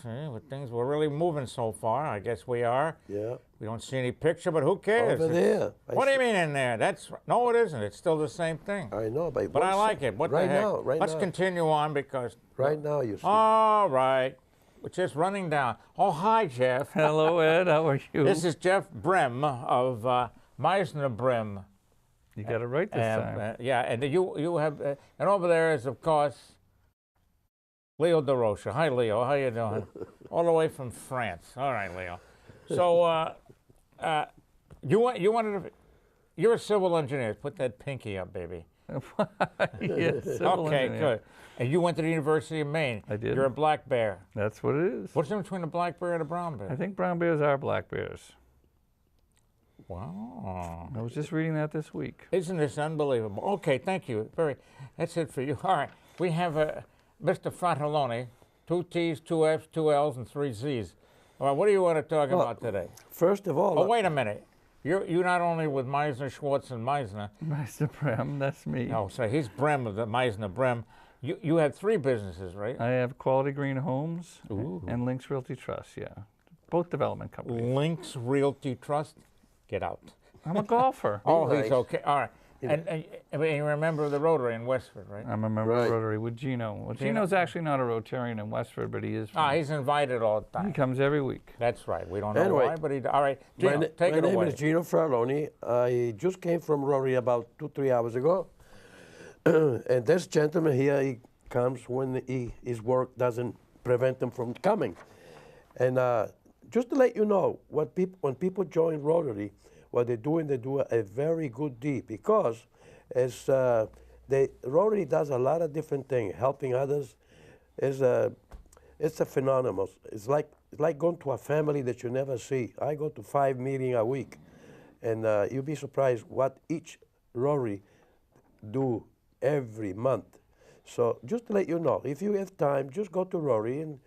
See, with things, we're really moving so far. I guess we are. Yeah. We don't see any picture, but who cares? Over there. What do you mean in there? No, it isn't. It's still the same thing. I know, but I like it. What right the heck? now, right Let's now. continue on because. Right now, you see. All right. We're just running down. Oh, hi, Jeff. Hello, Ed. How are you? This is Jeff Brem of Meisner Brem. You got it right this time. Yeah, and you have, and over there is, of course, Leo DeRocha. Hi, Leo. How you doing? All the way from France. All right, Leo. So, you're a civil engineer. Put that pinky up, baby. Yes, civil Okay, engineer. good. And you went to the University of Maine. I did. You're a black bear. That's what it is. What's the difference between a black bear and a brown bear? I think brown bears are black bears. Wow. I was just reading that this week. Isn't this unbelievable? Okay, thank you. That's it for you. All right, we have Mr. Fratelloni, 2 T's, 2 F's, 2 L's, and 3 Z's. All right, what do you want to talk about today? First of all... Oh, wait a minute. You're not only with Meisner, Schwartz, and Meisner. Mr. Brem, that's me. Oh, so he's Brem of the Meisner Brem. You have 3 businesses, right? I have Quality Green Homes Ooh. and Links Realty Trust, yeah. Both development companies. Links Realty Trust. Get out. I'm a golfer. Oh, Nice. he's okay. All right. And you remember the Rotary in Westford, right? I'm a member Right. of Rotary with Gino. Well, Gino's actually not a Rotarian in Westford, but he is. He's invited all the He time. comes every week. That's right. We don't know Anyway, why, but all right. Gino, take my it name away. is Gino Fratelloni. I just came from Rotary about 2-3 hours ago. And this gentleman here, he comes when his work doesn't prevent him from coming. And just to let you know, when people join Rotary, what they do a very good deed because Rotary does a lot of different things. Helping others it's a phenomenon. It's like going to a family that you never see. I go to 5 meetings a week, and you'll be surprised what each Rotary do every month. So just to let you know, if you have time, just go to Rotary, and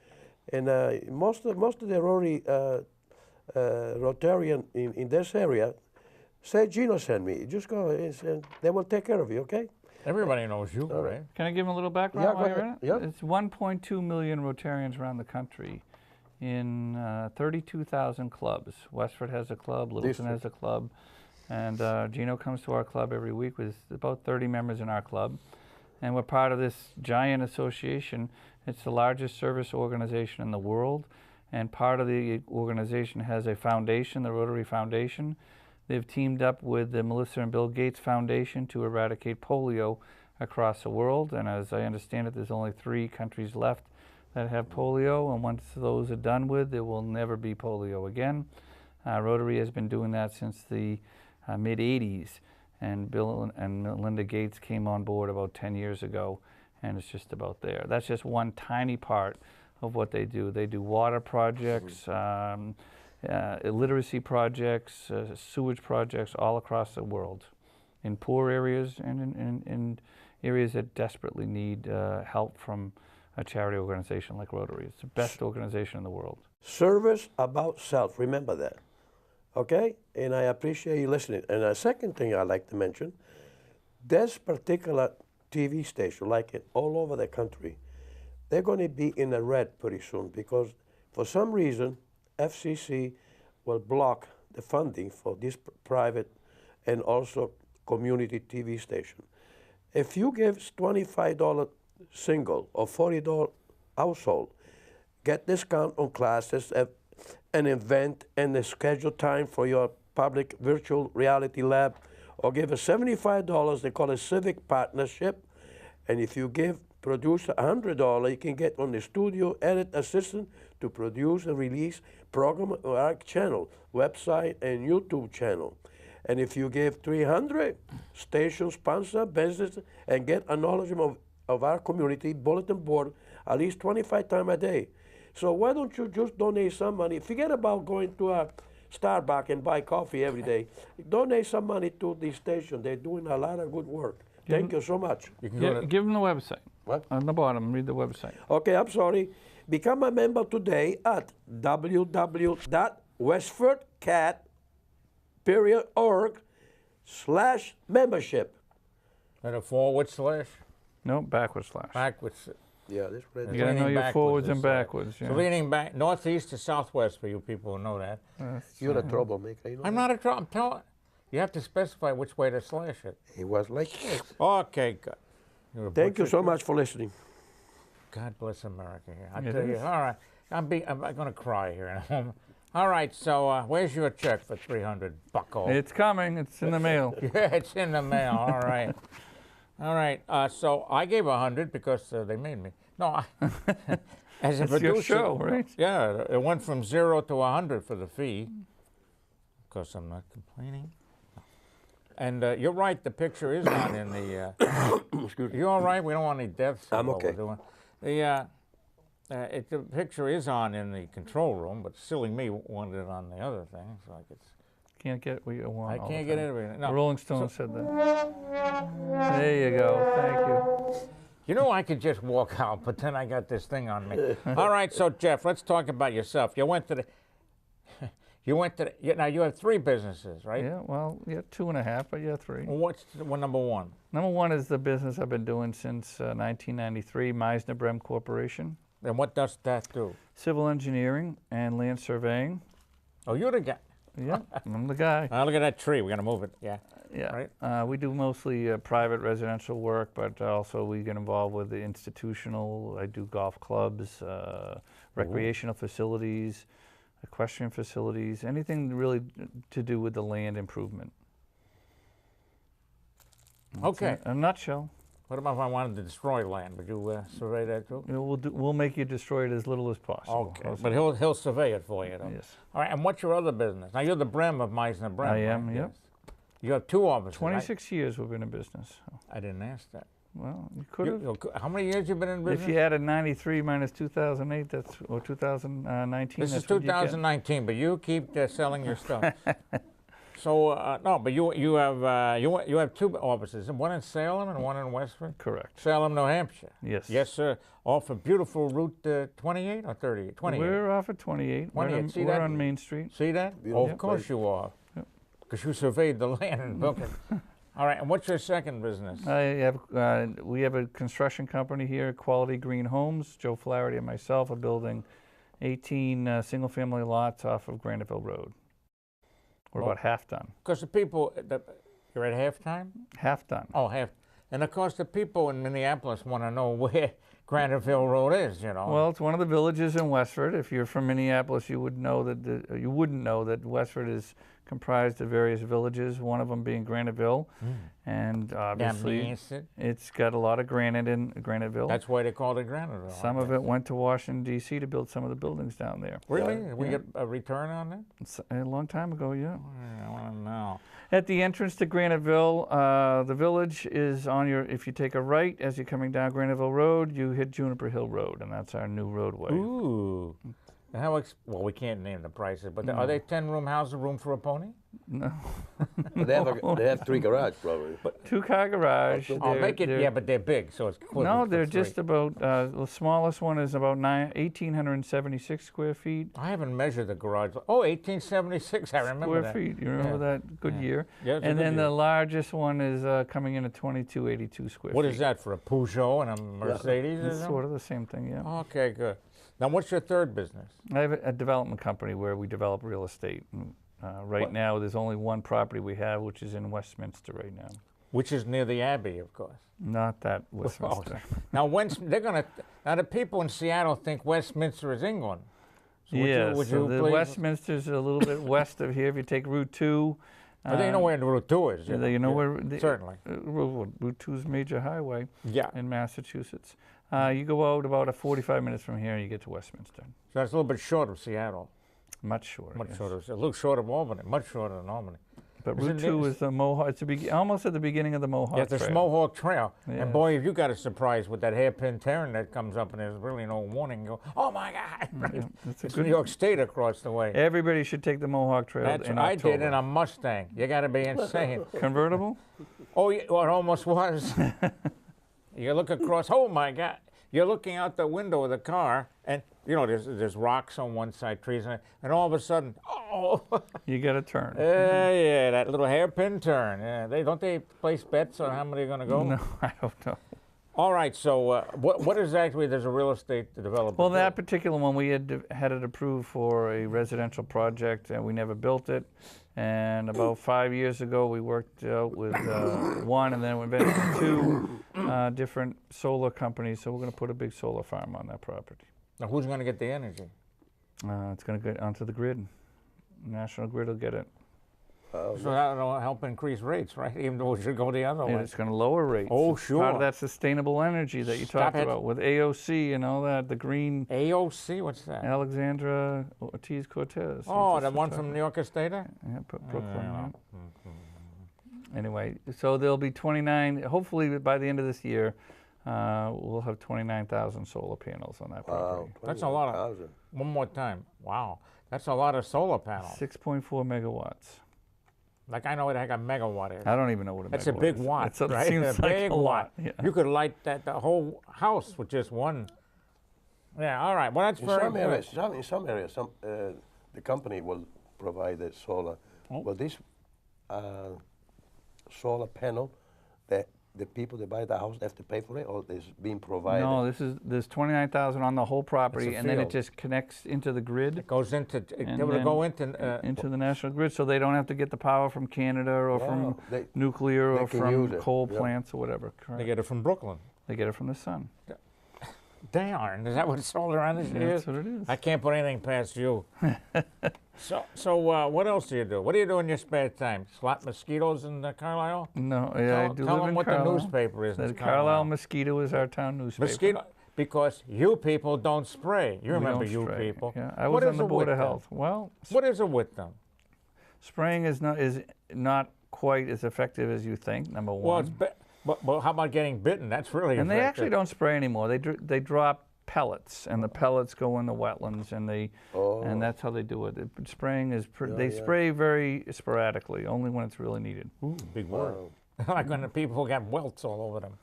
most of the Rotary Rotarian in this area, say Gino sent me. Just go, and they will take care of you, okay? Everybody knows you, right? Can I give him a little background Yeah, while go you're in ahead. it? Yep. It's 1.2 million Rotarians around the country in 32,000 clubs. Westford has a club, Littleton has a club, and Gino comes to our club every week with about 30 members in our club. And we're part of this giant association. It's the largest service organization in the world, and part of the organization has a foundation, the Rotary Foundation. They've teamed up with the Melissa and Bill Gates Foundation to eradicate polio across the world, and as I understand it, there's only 3 countries left that have polio, and once those are done with, there will never be polio again. Rotary has been doing that since the mid-'80s, and Bill and Melinda Gates came on board about 10 years ago, and it's just about there. That's just one tiny part of what they do. They do water projects, literacy projects, sewage projects all across the world, in poor areas and in areas that desperately need help from a charity organization like Rotary. It's the best organization in the world. Service about self, remember that, okay? And I appreciate you listening. And a second thing I'd like to mention, this particular TV station, like it all over the country, they're going to be in the red pretty soon because for some reason, FCC will block the funding for this private and also community TV station. If you give $25 single or $40 household, get discount on classes, an event, and a scheduled time for your public virtual reality lab, or give us $75, they call it civic partnership, and if you produce $100, you can get on the studio edit assistant to produce and release program on our channel, website, and YouTube channel. And if you give $300, station sponsor, business, and get a knowledge of our community bulletin board at least 25 times a day. So why don't you just donate some money? Forget about going to a Starbucks and buy coffee every day. Donate some money to the station. They're doing a lot of good work. Thank you so much. You can Give them the website. What? On the bottom, read the website. Okay, I'm sorry. Become a member today at www.westfordcat.org/membership. And a // No, backward slash. backwards. Yeah, this red. You got to know Leaning your backwards forwards and is, backwards. Yeah. So leaning back, northeast to southwest for you people who know that. You're a troublemaker. You know I'm that? not a trouble. I'm telling. You have to specify which way to slash it. He was like this. Okay, good. You're a Thank you butcher, so too? much for listening. God bless America here. I It tell you. is. All right. I'm going to cry here in a moment. All right. So where's your check for $300, bucko? It's coming. It's in the mail. Yeah, it's in the mail. All right. All right. So I gave 100 because they made me. No, as a It's producer. your show, right? Yeah, it went from 0 to 100 for the fee. Of course, I'm not complaining. And you're right. The picture is on in the. Excuse me. You all right? We don't want any deaths. I'm while we're okay. doing- the picture is on in the control room, but silly me wanted it on the other thing. It's like it's. Can't get what you want. I all the can't get time. everything. The No. Rolling Stones said that. There you go. Thank you. You know, I could just walk out, but then I got this thing on me. All right, so Jeff, let's talk about yourself. You went to the. Now you have 3 businesses, right? Yeah, well, yeah, 2.5, but yeah, 3. What's number 1? Number 1 is the business I've been doing since 1993, Brem Corporation. And what does that do? Civil engineering and land surveying. Oh, you're the guy. Yeah, I'm the guy. Look at that tree. We're gonna move it. Yeah. Yeah, Right. we do mostly private residential work, but also we get involved with the institutional. I do golf clubs, recreational facilities, equestrian facilities, anything really to do with the land improvement. That's Okay. it in a nutshell. What about if I wanted to destroy land? Would you survey that too? You know, we'll make you destroy it as little as possible. Okay, How's but that? he'll survey it for you. Though. Yes. All right. And what's your other business? Now you're the Brem of Meisner Brem. I am, right? yep. Yes. You have 2 offices. 26 years we've been in business. So, I didn't ask that. well, you could have. How many years you been in business? If you added 93 minus 2008, that's or 2019. This is that's what you get. 2019, but you keep selling your stuff. So no, but you have 2 offices, one in Salem and one in Westford. Correct. Salem, New Hampshire. Yes. Yes, sir. Off of beautiful Route 28 or 38? 28. We're off at 28. 28. See We're that? on Main Street. See that? Beautiful Oh, of course place. you are. Yep. Because you surveyed the land and built it. All right, and what's your second business? We have a construction company here, Quality Green Homes. Joe Flaherty and myself are building 18 single-family lots off of Graniteville Road. We're Well- about half done. Because the people, you're at halftime? Half done. Oh, half. And of course, the people in Minneapolis want to know where Graniteville Road is, you know. Well, it's one of the villages in Westford. If you're from Minneapolis, you would know that you wouldn't know that Westford is comprised of various villages. One of them being Graniteville, and obviously Damn, it's got a lot of granite in Graniteville. that's why they call it Graniteville. Some of it went to Washington D.C. to build some of the buildings down there. Really? Yeah. Did we get a return on that? It's a long time ago, yeah. I want to know. At the entrance to Graniteville, the village is on your. If you take a right as you're coming down Graniteville Road, you hit Juniper Hill Road, and that's our new roadway. Ooh. And how well, we can't name the prices, but are they 10-room houses, room for a pony? No, They have 3 garages, probably. 2-car garage. Oh, make it, yeah, but they're big, so it's equivalent No, for they're 3. just about. The smallest one is about 1,876 square feet. I haven't measured the garage. Oh, 1876, I remember Square that. feet. You remember that? Good Yeah. year. Yeah, it's a And good then year. the largest one is coming in at 2,282 square feet. What is that, for a Peugeot and a Mercedes or It's something? sort of the same thing, yeah. Okay, good. Now, what's your third business? I have a development company where we develop real estate. Right What? now, there's only one property we have, which is in Westminster right now. Which is near the Abbey, of course. Not that Westminster. Now, now the people in Seattle think Westminster is England. So would so you the please? Westminster's a little bit west of here. If you take Route 2. But they know where Route 2 is. You know yeah, where certainly. Route 2 is a major highway Yeah. in Massachusetts. You go out about 45 minutes from here and you get to Westminster. So that's a little bit short of Seattle. Much shorter. Much yes. shorter. A little short of Albany. Much shorter than Albany. But Isn't Route 2 it- is the Mohawk. It's almost at the beginning of the Mohawk Yeah, the Trail. Mohawk Trail. Yes. And boy, if you got a surprise with that hairpin turn that comes up and there's really no warning, you go, oh my God! Yeah, it's a It's good. New York State across the way. Everybody should take the Mohawk Trail That's in I October. did in a Mustang. You got to be insane. Convertible? Oh, yeah, well, it almost was. You look across. Oh my God! You're looking out the window of the car, and you know there's rocks on one side, trees, and all of a sudden, oh! You got to turn. Yeah, that little hairpin turn. Yeah, they place bets on how many are going to go. No, I don't know. All right, so what exactly does a real estate developer Well, do? that particular one, we had it approved for a residential project, and we never built it. And about 5 years ago, we worked out with one, and then we eventually two different solar companies. So we're going to put a big solar farm on that property. Now, who's going to get the energy? It's going to go onto the grid. National Grid will get it. So that'll help increase rates, right? Even though it should go the other And way. it's going to lower rates. Oh, It's part sure. of that sustainable energy that you Stop talked it. about with AOC and all that, the green AOC, what's that? Alexandra Ortiz-Cortez. Oh, the one from New York State? Yeah, Brooklyn. Yeah. Anyway, so there'll be 29, hopefully by the end of this year, we'll have 29,000 solar panels on that property. That's a lot of, one more time. Wow, that's a lot of solar panels. 6.4 megawatts. Like I know what the heck a megawatt is. I don't even know what a That's megawatt a big is. watt, It right? seems a like big a watt. lot. Yeah. You could light the whole house with just one. Yeah, all right. Well, that's In very some good. areas, in some areas, the company will provide the solar. But this solar panel, that the people that buy the house have to pay for it, or it's being provided? No, there's 29,000 on the whole property, a and then it field. just connects into the grid. It goes into, And it will go then into, the national grid, so they don't have to get the power from Canada or from Wow, they- nuclear they or can from use it, coal yeah. plants or whatever. they Correct. get it from Brooklyn. They get it from the sun. Darn, is that what solar energy That's is? what it is. I can't put anything past you. So what else do you do? What do you do in your spare time? Slap mosquitoes in Carlisle? No, yeah, I do Tell live them in what Carlisle. the newspaper is. The in Carlisle Mosquito is our town newspaper. Mosquito, because you people don't spray. You We remember don't you spray. people. Yeah, I What was is on the it Board with of them? Health. Well, What is it with them? spraying is not quite as effective as you think. Number Well, one, but how about getting bitten? That's really and they effective. actually don't spray anymore. They drop pellets, and the pellets go in the wetlands, and and that's how they do it. Spraying is they spray very sporadically, only when it's really needed. Ooh, big word. Like when the people got welts all over them.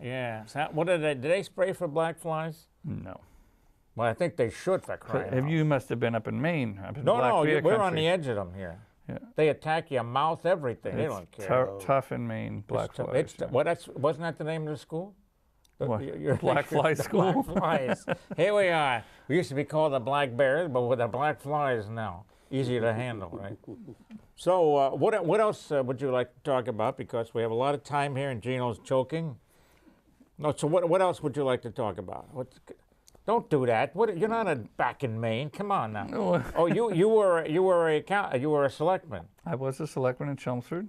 Yeah. So what did they spray for black flies? No. Well, I think they should for crying out. You must have been up in Maine, up in No, Black no, Bear we're on country. the edge of them here. Yeah. They attack your mouth, everything. They don't care. Tough in Maine, black It's tou- flies. it's tou- well, wasn't that the name of the school? What? Your Black fly the school? Black flies. Here we are. We used to be called the black bears, but with the black flies now. Easier to handle, right? So what else would you like to talk about? Because we have a lot of time here and Gino's choking. No, so what else would you like to talk about? Don't do that. You're not back in Maine. Come on now. No. Oh, you were a selectman. I was a selectman in Chelmsford.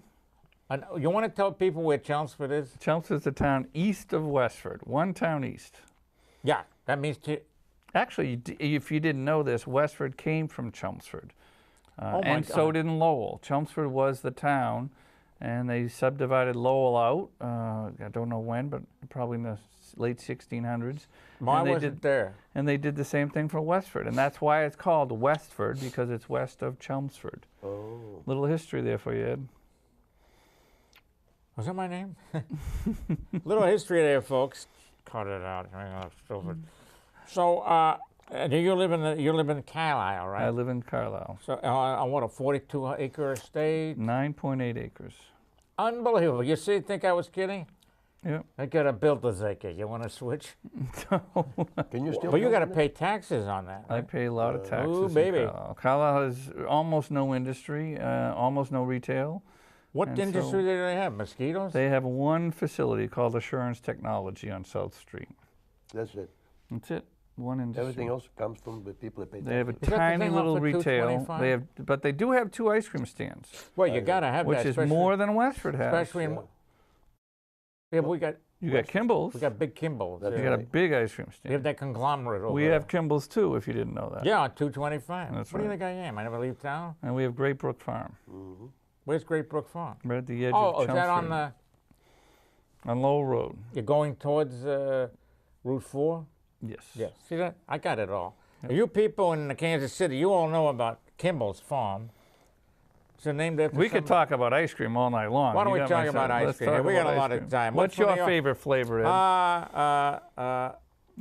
And you want to tell people where Chelmsford is? Chelmsford's the town east of Westford, one town east. Yeah, that means Actually, if you didn't know this, Westford came from Chelmsford. Oh my and so God. did Lowell. Chelmsford was the town, and they subdivided Lowell out. I don't know when, but probably in the late 1600s. Well, I And they wasn't did- there. And they did the same thing for Westford, and that's why it's called Westford, because it's west of Chelmsford. Oh. Little history there for you, Ed. Was that my name? Little history there, folks. Cut it out. I'm stupid. So, do you live in Carlisle, right? I live in Carlisle. So, on what, a 42-acre estate? 9.8 acres. Unbelievable. You think I was kidding? Yep. I got a build-a-acre. You want to switch? Can you still? But you got to build pay taxes on that. I Right? pay a lot of taxes. Ooh, in baby. Carlisle. Carlisle has almost no industry, almost no retail. What and industry so- do they have? Mosquitoes? They have one facility called Assurance Technology on South Street. That's it. That's it. One industry. Everything else comes from the people that pay They have a taxes. that the tiny thing off little for retail. $2.25? They have, but they do have 2 ice cream stands, Well, you got to have which that. is especially- more than Westford has. Especially in... Yeah. Yeah, but we got Kimball's. We got big Kimball's. That's You there. got a big ice cream We stand. have that conglomerate over We there. have Kimball's too, if you didn't know that. Yeah, on 225. That's What do you right. think I am? I never leave town? And we have Great Brook Farm, Where's Great Brook Farm? right at the edge Oh, of is that on Chelmsford. the... On Lowell Road. You're going towards Route 4? Yes. Yes. See that? I got it all. You people in Kansas City, you all know about Kimball's Farm. It's named after We could talk about ice cream all night long. Why don't You we got talk my about son. ice Let's cream? talk We got about a ice lot of cream. time. What's one your of favorite flavor, Ed?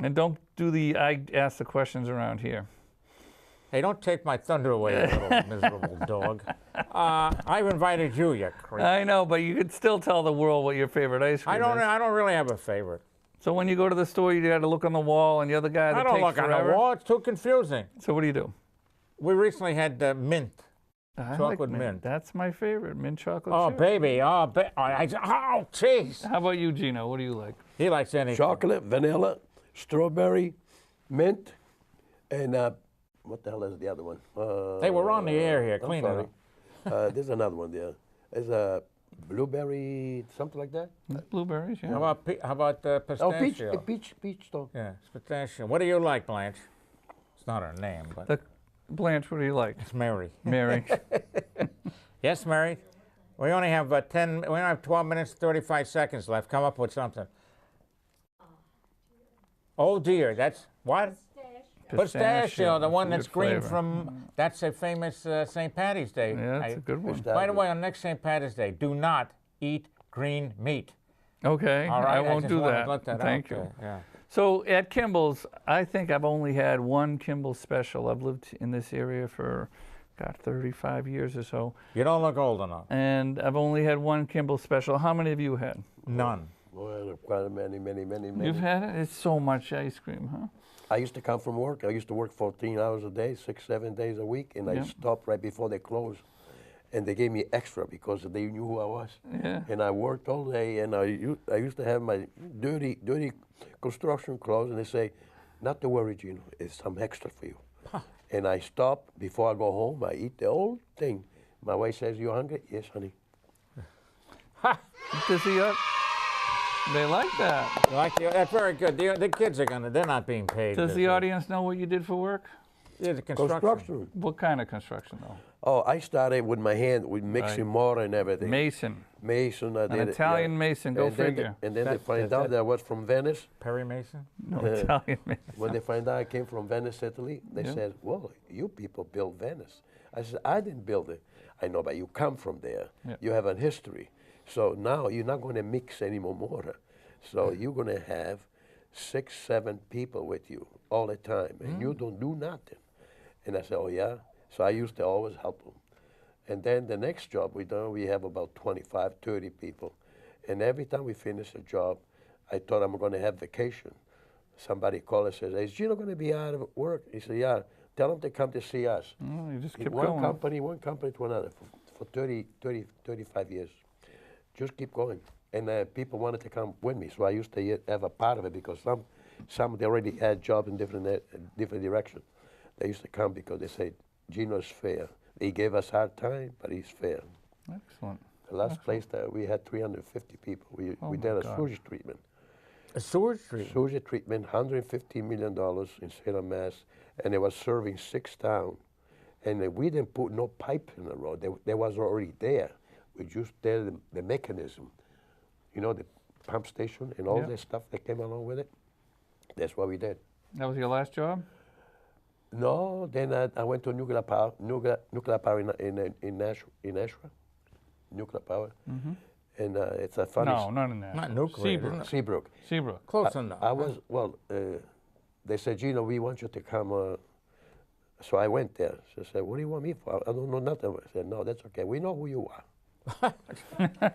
And don't do the I ask the questions around here. Hey, don't take my thunder away, you little miserable dog. I've invited you, you creep. I know, but you could still tell the world what your favorite ice cream I is. don't really have a favorite. So when you go to the store, you got to look on the wall, and the other guy that I don't takes look on forever. the wall. It's too confusing. So what do you do? We recently had mint. I Chocolate like mint. That's my favorite, mint chocolate Oh, chip. baby. Oh, jeez. How about you, Gino? What do you like? He likes anything. Chocolate, vanilla, strawberry, mint, and what the hell is the other one? Hey, we're on the air here. I'm Clean it sorry. up. There's another one there. There's a blueberry, something like that. Blueberries, yeah. How about Oh, pistachio? peach though. Yeah, pistachio. What do you like, Blanche? It's not her name, but Blanche, what do you like? it's Mary. Mary. Yes, Mary? We only have 12 minutes, 35 seconds left. Come up with something. Oh, dear. That's what? Pistachio, the one It's a that's good green flavor. from, that's a famous St. Patty's Day. Yeah, that's a good one. By the way, on next St. Patty's Day, do not eat green meat. Okay, All right, I won't just do wanted to that. let that Thank out you. there, yeah. So at Kimball's, I think I've only had one Kimball's special. I've lived in this area for, God, 35 years or so. You don't look old enough. And I've only had one Kimball's special. How many have you had? None. Well, quite many. You've had it? It's so much ice cream, huh? I used to come from work. I used to work 14 hours a day, 7 days a week, and I Yeah. stopped right before they closed. And they gave me extra because they knew who I was. Yeah. And I worked all day, and I used to have my dirty construction clothes, and they say, not to worry, Gino, it's some extra for you. And I stop before I go home. I eat the whole thing. My wife says, you hungry? Yes, honey. Does they like that. That's very good. The kids are they're not being paid. Does the audience know what you did for work? Yeah, the construction. What kind of construction, though? Oh, I started with my hand, with mixing mortar and everything. Mason. Mason, I did it, Italian yeah. mason, go and then figure. and then they find out that I was from Venice. Perry Mason? No, Italian mason. When they find out I came from Venice, Italy, they Yeah. said, well, you people built Venice. I said, I didn't build it. I know, but you come from there. Yeah. You have a history. So now you're not going to mix any more mortar. So you're going to have 6, 7 people with you all the time, and you don't do nothing. And I said, oh, yeah? So I used to always help them. And then the next job we done, we have about 25, 30 people. And every time we finish a job, I thought I'm going to have vacation. Somebody called and says, is Gino going to be out of work? He said, yeah, tell him to come to see us. Oh, you just keep one going. company to another for 35 years. Just keep going. And people wanted to come with me, so I used to have a part of it because some they already had jobs in different direction. They used to come because they said, Gino's fair. He gave us hard time, but he's fair. Excellent. The last place that we had 350 people. We my did a God. sewage treatment. A sewage treatment? Sewage treatment, $150 million in Salem, Mass, and it was serving 6 towns. And we didn't put no pipe in the road. They was already there. We just did the mechanism. You know, the pump station and all Yeah. that stuff that came along with it. That's what we did. That was your last job? No, then I went to nuclear power in Nashua, nuclear power. And it's a funny... No, not in that. Not nuclear, isn't it? Seabrook. Seabrook. Close enough. I was, they said, Gino, we want you to come. So I went there. So I said, what do you want me for? I don't know nothing. I said, no, that's okay. We know who you are.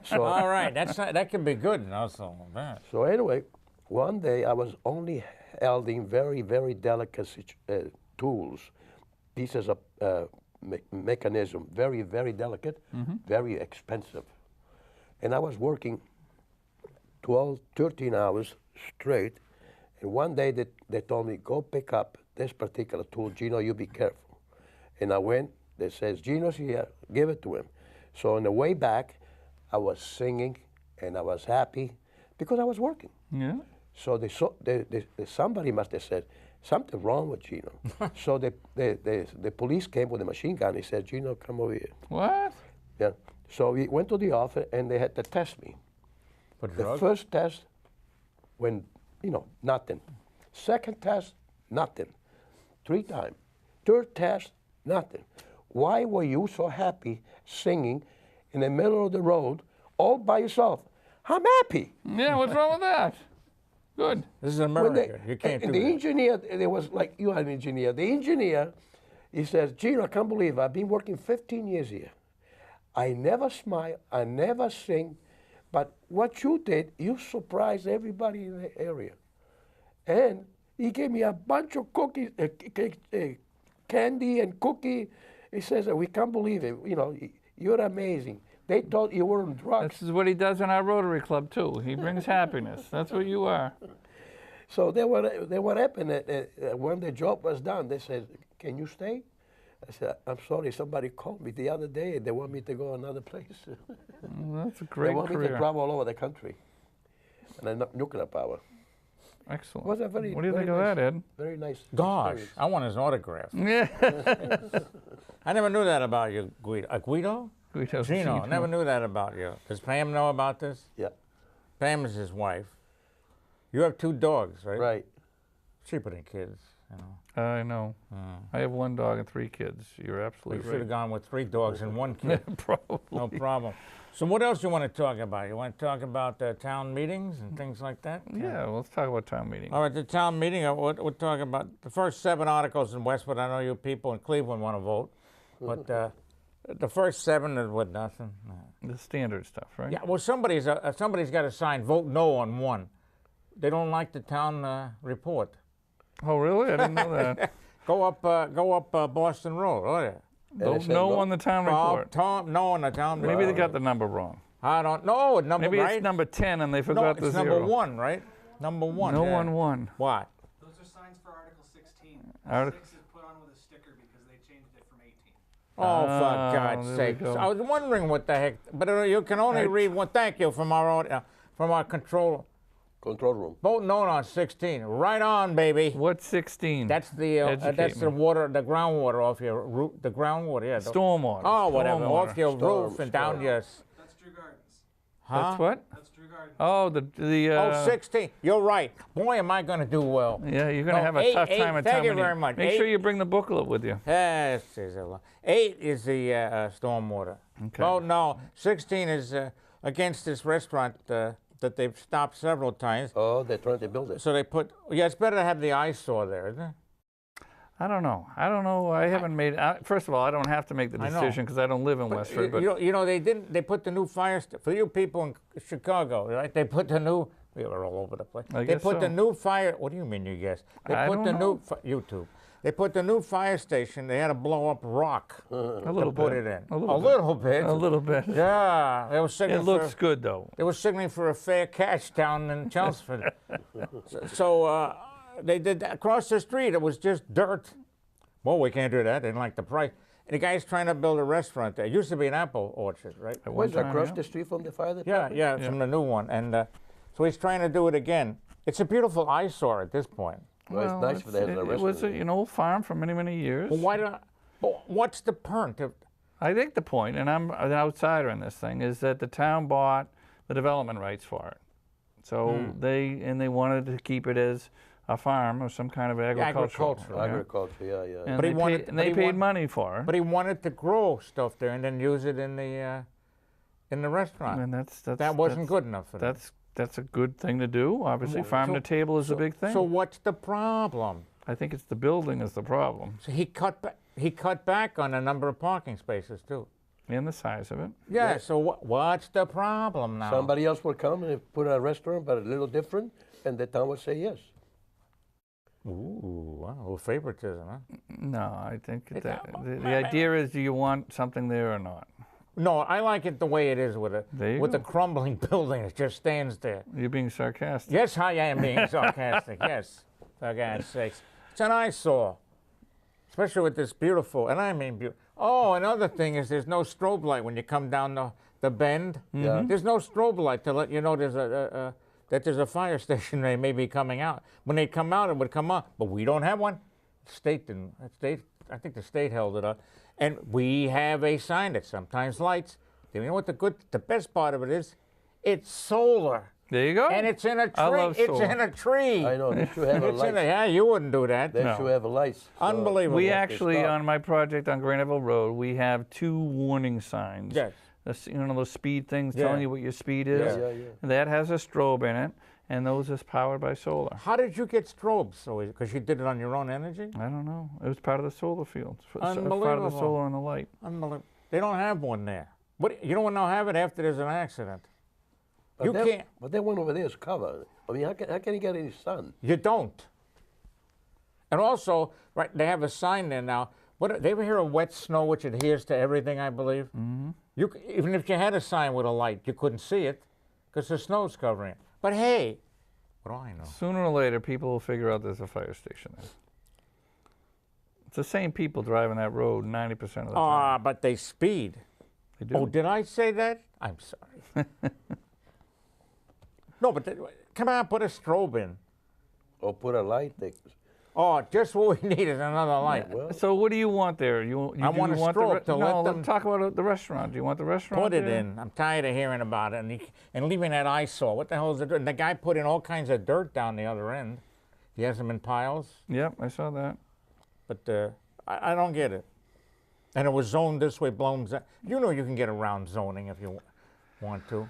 So, All right, that can be good and also bad. so anyway, one day I was only holding very, very delicate tools, pieces of mechanism, very, very delicate, very expensive. And I was working 12, 13 hours straight. And one day they told me, go pick up this particular tool. Gino, you be careful. And I went, they says, Gino's here, give it to him. So on the way back, I was singing and I was happy because I was working. Yeah. So somebody must have said, something wrong with Gino. So the police came with a machine gun. He said, Gino, come over here. What? Yeah. So we went to the office and they had to test me. For The drugs? first test went, nothing. Second test, nothing. 3 times. Third test, nothing. Why were you so happy singing in the middle of the road all by yourself? I'm happy. Yeah, what's wrong with that? Good. This is When America. You can't and do the that. engineer, there was like, you are an engineer. The engineer, he says, Gino, I can't believe it. I've been working 15 years here. I never smile, I never sing, But what you did, you surprised everybody in the area. And he gave me a bunch of cookies, candy and cookie. He says, we can't believe it. You know, you're amazing. They thought you were on drugs. This is what he does in our Rotary Club too. He brings happiness. That's what you are. So they were happy. When the job was done, they said, can you stay? I said, I'm sorry, somebody called me the other day and they want me to go another place. Well, that's a great They want me to career. travel all over the country. And nuclear power. Excellent. Was a very, What do you very think of nice, that, Ed? Very nice. Gosh, experience. I want his autograph. Yeah. I never knew that about you, Guido. Guido? Guido, Gino, never knew that about you. Does Pam know about this? Yeah, Pam is his wife. You have 2 dogs, right? right. Cheaper than kids, you know. I know. I have 1 dog and 3 kids. You're We absolutely should have right. gone with 3 dogs and 1 kid. Probably. No problem. So what else you want to talk about? You want to talk about town meetings and things like that? Yeah, well, let's talk about town meeting. All right, the town meeting, we're talking about the first 7 articles in Westford. I know you people in Cleveland want to vote, but the first 7 is with nothing. The standard stuff, right? Yeah, well, somebody's got to sign vote no on 1. They don't like the town report. Oh, really? I didn't know that. Go up Boston Road. Oh yeah. Vote no on the town report. No on the town report. Maybe they got the number wrong. I don't know. Number Maybe right? it's number 10 and they No, forgot the it's 0. number 1, right? Number 1. No yeah. one won. What? Those are signs for Article 16. Artic- 6 is put on with a sticker because they changed it from 18. Oh, for Oh, God's there sake! we go. I was wondering what the heck. But you can only read one. Thank you from our control. Control room. Vote no on 16. Right on, baby. What's 16? That's the Educate me. water, the groundwater off your roof. The groundwater, yeah. Stormwater. Oh, whatever. Stormwater. Off your Storm, roof and down storm. your. That's Drew Gardens. Huh? That's what? That's Drew Gardens. Oh, the Oh, 16. You're right. Boy, am I going to do well. yeah, you're going to No, have a 8, tough time at thank town you meeting. very much. Make sure 8. you bring the booklet with you. Yes, 8 is the stormwater. Okay. Oh, no. 16 is against this restaurant that they've stopped several times. Oh, they're trying to build it. So they put, yeah, it's better to have the eyesore there, isn't it? I don't know. I haven't made. First of all, I don't have to make the I know. decision because I don't live in Westford. But You know, they put the new fire, for you people in Chicago, right? They put the new, we were all over the place. I They guess put the so. new fire, what do you mean you guess? They I put don't the know. YouTube. They put the new fire station, they had to blow up rock a to little put bit. it in. A little bit. bit. A little bit. Yeah, they were signaling It looks good though. They were signaling for a fair catch down in Chelmsford. so they did that. Across the street, it was just dirt. Well, we can't do that. They didn't like the price. And the guy's trying to build a restaurant there. It used to be an apple orchard, right? At one Was time, across yeah. the street from the fire Yeah, department? yeah, from the new one. And so he's trying to do it again. It's a beautiful eyesore at this point. Well, it's nice if they have a it was restaurant. an old farm for many, many years. Well, why don't? Well, what's the point of? I think the point, and I'm an outsider in this thing, is that the town bought the development rights for it. So they wanted to keep it as a farm or some kind of agricultural. agricultural, yeah. Agriculture, yeah, yeah. And But he they wanted- paid, and but they he paid want- money for it. But he wanted to grow stuff there and then use it in the restaurant. And That wasn't good enough for them. That's a good thing to do. Obviously, farm to table is a big thing. So what's the problem? I think it's the building is the problem So he cut back on the number of parking spaces too. and the size of it. Yeah. So what's the problem now? Somebody else will come and put a restaurant, but a little different, and the town will say yes. Ooh, wow, favoritism, huh? No, I think It's that not- the idea is, do you want something there or not? No, I like it the way it is with There you the go. crumbling building that just stands there. You're being sarcastic. Yes, I am being sarcastic. Yes, for God's sakes, it's an eyesore, especially with this beautiful. And I mean beautiful. Oh, another thing is there's no strobe light when you come down the bend. Yeah. There's no strobe light to let you know there's that there's a fire station they may be coming out. When they come out, it would come on, but we don't have one. State didn't. State, I think the state held it up, and we have a sign that sometimes lights. You know what the best part of it is? It's solar, There you go. and it's in a tree. I love It's solar. in a tree. I know, they should have a It's in a, light. yeah, you wouldn't do that. They No. should have a light. So Unbelievable. We they actually, stop. on my project on Graniteville Road, we have 2 warning signs. Yes. You know those speed things Yeah. telling you what your speed is? Yeah, yeah, yeah. That has a strobe in it, and those is powered by solar. How did you get strobes? So because you did it on your own energy? I don't know. It was part of the solar field. Part of the Unbelievable. solar and the light. Unbelievable. They don't have one there. What, you don't want to have it after there's an accident. You can't. But that one over there is covered. I mean, how can you get any sun? You don't. And also, right, they have a sign there now. What, they ever hear of wet snow, which adheres to everything, I believe? Mm-hmm. Even if you had a sign with a light, you couldn't see it because the snow's covering it. But hey, what do I know? Sooner or later, people will figure out there's a fire station there. It's the same people driving that road 90% of the time. Ah, but they speed. They do. Oh, did I say that? I'm sorry. No, but come on, put a strobe in. Or put a light there. Oh, just what we need is another light. Well, So what do you want there? I want a strobe to let them let's talk about the restaurant. Do you want the restaurant put it there? in. I'm tired of hearing about it and leaving that eyesore. What the hell is it? And the guy put in all kinds of dirt down the other end. He has them in piles. Yep, I saw that. But I don't get it. And it was zoned this way, blown. You know you can get around zoning if you want to.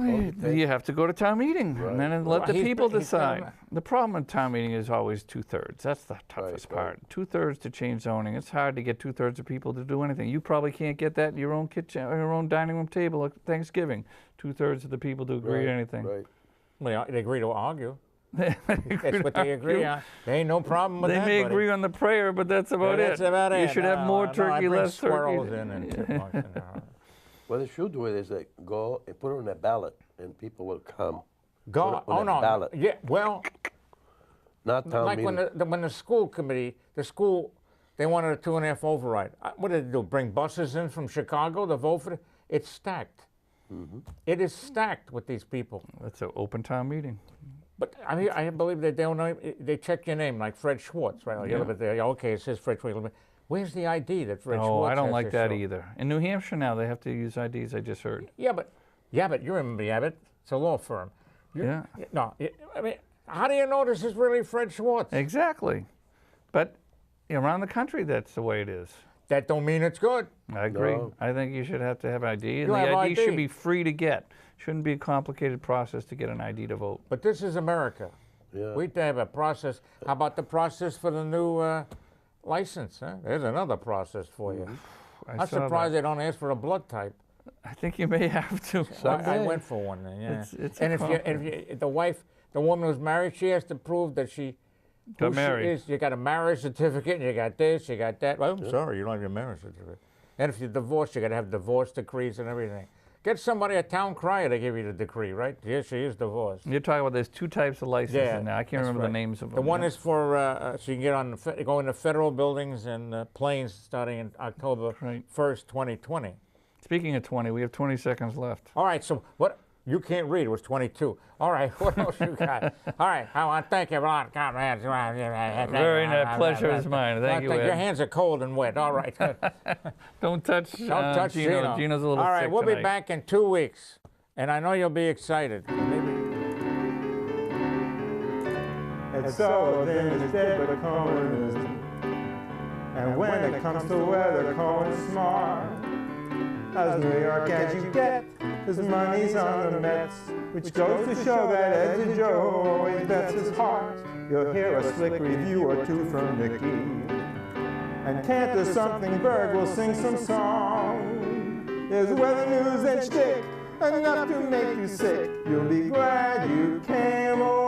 You have to go to town meeting and then let the He's- people he's decide. done The problem with town meeting is always 2/3. That's the toughest part. 2/3 to change zoning. It's hard to get 2/3 of people to do anything. You probably can't get that in your own kitchen or your own dining room table at Thanksgiving. 2/3 of the people to agree to anything. Right. Well, they agree to argue. They That's what they agree on. There ain't no problem with They that. may buddy. agree on the prayer, but that's about That's it. about it. You should have more No, turkey, I bring less squirrels turkey. in and chipmunks in there. What they should do is they go and put it on a ballot, and people will come. God, Put it on oh a no, ballot. yeah, well, Not town like meeting. when the school committee, they wanted a 2.5 override. What did they do? Bring buses in from Chicago to vote for it? It's stacked. Mm-hmm. It is stacked with these people. That's an open town meeting. But I believe that they don't know. They check your name, like Fred Schwartz, right? You look at there. Yeah, okay, it says Fred Schwartz. Where's the ID that Fred Schwartz? Oh, I don't has like to that show? either. In New Hampshire now, they have to use IDs. I just heard. Yeah, but you remember Abbott? It's a law firm. Yeah. No, I mean, how do you know this is really Fred Schwartz? Exactly. But around the country, that's the way it is. That don't mean it's good. I agree. No. I think you should have to have ID, and You the have ID should ID. be free to get. Shouldn't be a complicated process to get an ID to vote. But this is America. Yeah. We have a process. How about the process for the new license? Huh? There's another process for you. I I'm saw surprised that. they don't ask for a blood type. I think you may have to. I went for one. Yeah. It's and a if the woman who's married, she has to prove that she Got who she married. is. You got a marriage certificate, and you got this, you got that. Well, I'm sorry, you don't have your marriage certificate. And if you're divorced, you got to have divorce decrees and everything. Get somebody, a town crier, to give you the decree, right? Yes, she is divorced. You're talking about there's 2 types of licenses Yeah, now. I can't that's remember right. the names of them. The one yeah. is for so you can get on go into federal buildings and planes starting in October Right. 1st, 2020. Speaking of 20, we have 20 seconds left. All right, so what? You can't read. It was 22. All right, what else you got? All right, I want to thank you. Very nice. Pleasure is mine. Thank you, Your Ed. hands are cold and wet. All right. Don't touch, Don't touch Gino. Gino. Gino's a little All right, sick we'll be tonight. back in 2 weeks, and I know you'll be excited. And Sullivan is dead, but Cohen isn't. And when it comes to weather, Cohen's smart. As New York as you get, his money's on the Mets, which goes to show that Eddie Joe always bets his heart. You'll hear a slick review or two from Nicky. And Cantor Something Berg will sing some song. There's weather news and shtick, enough to make you sick. You'll be glad you came over.